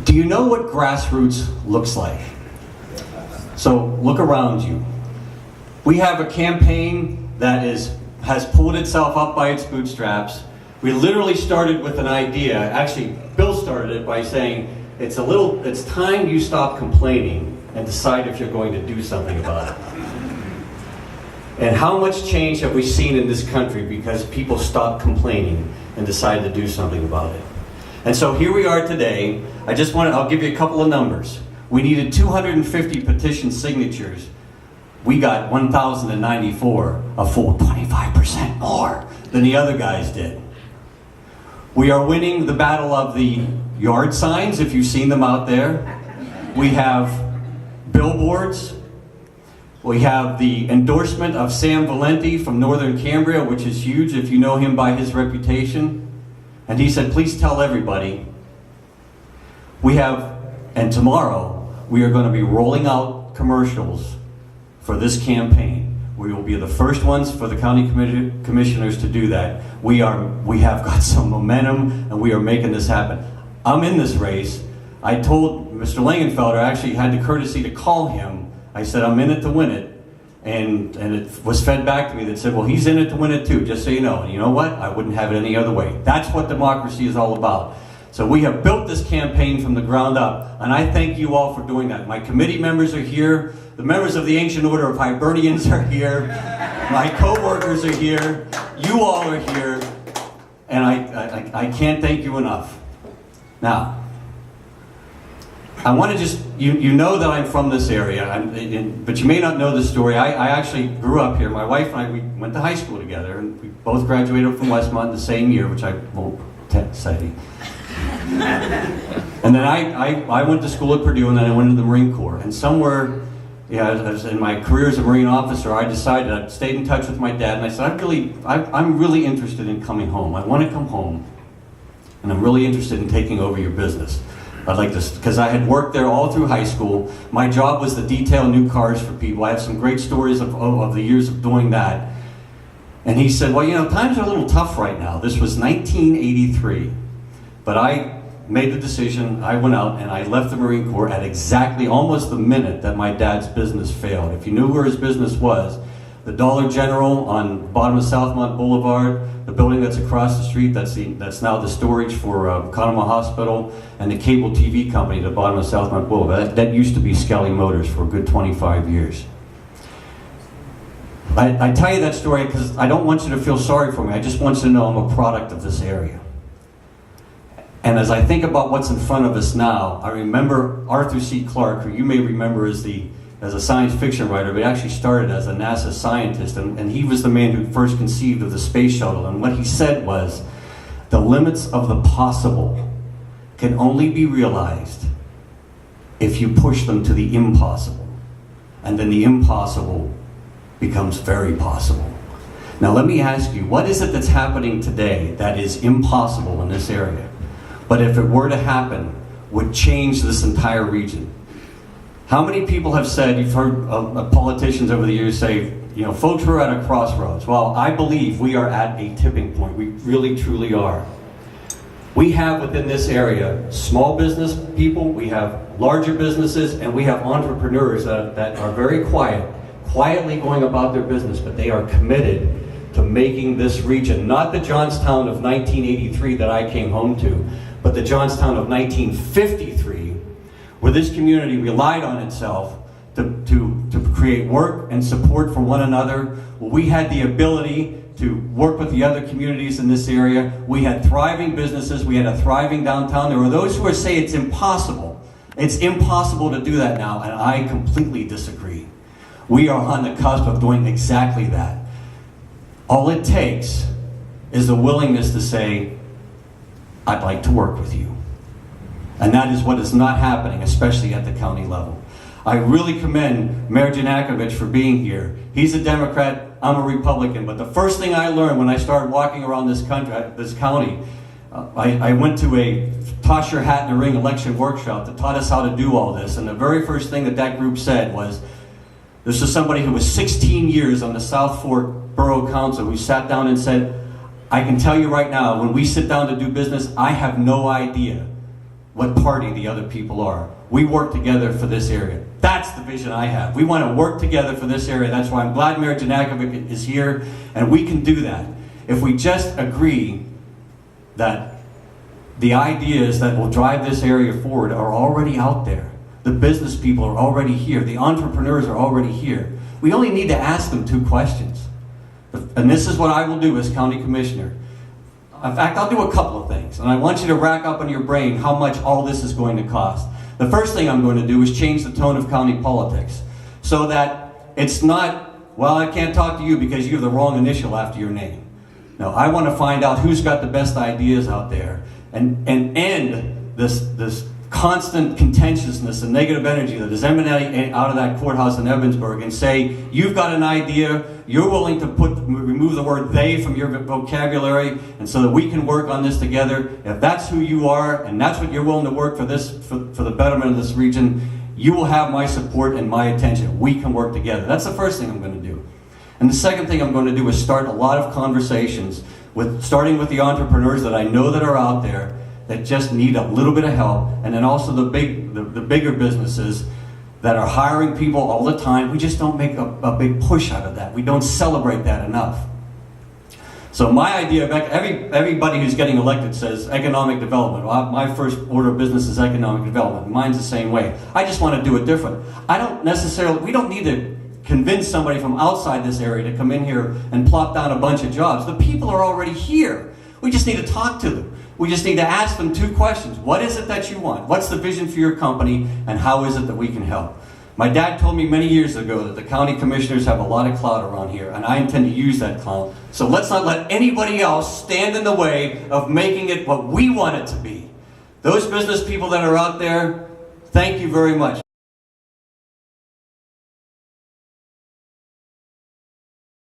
Do you know what grassroots looks like? So look around you. We have a campaign that has pulled itself up by its bootstraps. We literally started with an idea. Actually, Bill started it by saying, it's time you stop complaining and decide if you're going to do something about it. And how much change have we seen in this country because people stopped complaining and decided to do something about it? And so here we are today. I'll give you a couple of numbers. We needed 250 petition signatures. We got 1,094, a full 25% more than the other guys did. We are winning the battle of the yard signs, if you've seen them out there. We have billboards. We have the endorsement of Sam Valenti from Northern Cambria, which is huge if you know him by his reputation. And he said, please tell everybody. And tomorrow, we are going to be rolling out commercials for this campaign. We will be the first ones for the county commissioners to do that. We have got some momentum, and we are making this happen. I'm in this race. I told Mr. Langenfelder, I actually had the courtesy to call him. I said, I'm in it to win it. And it was fed back to me that said, well, he's in it to win it too, just so you know. And you know what? I wouldn't have it any other way. That's what democracy is all about. So we have built this campaign from the ground up, and I thank you all for doing that. My committee members are here. The members of the Ancient Order of Hibernians are here. My co-workers are here. You all are here. And I can't thank you enough. Now, I want to you know that I'm from this area, but you may not know the story. I actually grew up here. My wife and I, we went to high school together, and we both graduated from Westmont the same year, which I won't say. And then I went to school at Purdue, and then I went into the Marine Corps. And somewhere, as in my career as a Marine officer, I decided, I stayed in touch with my dad, and I said, I'm really interested in coming home. I want to come home, and I'm really interested in taking over your business. I'd like this, because I had worked there all through high school. My job was to detail new cars for people. I have some great stories of the years of doing that. And he said, well, times are a little tough right now. This was 1983. But I made the decision. I went out and I left the Marine Corps at exactly almost the minute that my dad's business failed. If you knew where his business was, the Dollar General on the bottom of Southmont Boulevard, the building that's across the street, that's now the storage for Conemaugh Hospital, and the cable TV company at the bottom of Southmont Boulevard. That used to be Skelley Motors for a good 25 years. I tell you that story because I don't want you to feel sorry for me. I just want you to know I'm a product of this area. And as I think about what's in front of us now, I remember Arthur C. Clarke, who you may remember as a science fiction writer, but actually started as a NASA scientist, and he was the man who first conceived of the space shuttle. And what he said was, the limits of the possible can only be realized if you push them to the impossible. And then the impossible becomes very possible. Now let me ask you, what is it that's happening today that is impossible in this area, but if it were to happen, would change this entire region? How many people have said, you've heard politicians over the years say, folks, we're at a crossroads. Well, I believe we are at a tipping point. We really, truly are. We have within this area small business people, we have larger businesses, and we have entrepreneurs that are very quietly going about their business, but they are committed to making this region, not the Johnstown of 1983 that I came home to, but the Johnstown of 1953, where this community relied on itself to create work and support for one another. Where we had the ability to work with the other communities in this area. We had thriving businesses. We had a thriving downtown. There are those who say it's impossible. It's impossible to do that now, and I completely disagree. We are on the cusp of doing exactly that. All it takes is the willingness to say, I'd like to work with you. And that is what is not happening, especially at the county level. I really commend Mayor Janakovich for being here. He's a Democrat, I'm a Republican, but the first thing I learned when I started walking around this county, I went to a toss your hat in the ring election workshop that taught us how to do all this, and the very first thing that group said was, this is somebody who was 16 years on the South Fork Borough Council who sat down and said, I can tell you right now, when we sit down to do business, I have no idea what party the other people are. We work together for this area. That's the vision I have. We want to work together for this area. That's why I'm glad Mayor Janakovic is here, and we can do that. If we just agree that the ideas that will drive this area forward are already out there. The business people are already here. The entrepreneurs are already here. We only need to ask them 2 questions. And this is what I will do as County Commissioner. In fact, I'll do a couple of things. And I want you to rack up in your brain how much all this is going to cost. The first thing I'm going to do is change the tone of county politics. So that it's not, well, I can't talk to you because you have the wrong initial after your name. No, I want to find out who's got the best ideas out there. And end this constant contentiousness and negative energy that is emanating out of that courthouse in Evansburg, and say, you've got an idea, you're willing to remove the word they from your vocabulary, and so that we can work on this together. If that's who you are, and that's what you're willing to work for the betterment of this region, you will have my support and my attention. We can work together. That's the first thing I'm going to do. And the second thing I'm going to do is start a lot of conversations, starting with the entrepreneurs that I know that are out there that just need a little bit of help, and then also the bigger businesses that are hiring people all the time. We just don't make a big push out of that. We don't celebrate that enough. So my idea of everybody who's getting elected says economic development. Well, my first order of business is economic development. Mine's the same way. I just want to do it different. We don't need to convince somebody from outside this area to come in here and plop down a bunch of jobs. The people are already here. We just need to talk to them. We just need to ask them 2 questions. What is it that you want? What's the vision for your company? And how is it that we can help? My dad told me many years ago that the county commissioners have a lot of clout around here, and I intend to use that clout. So let's not let anybody else stand in the way of making it what we want it to be. Those business people that are out there, thank you very much.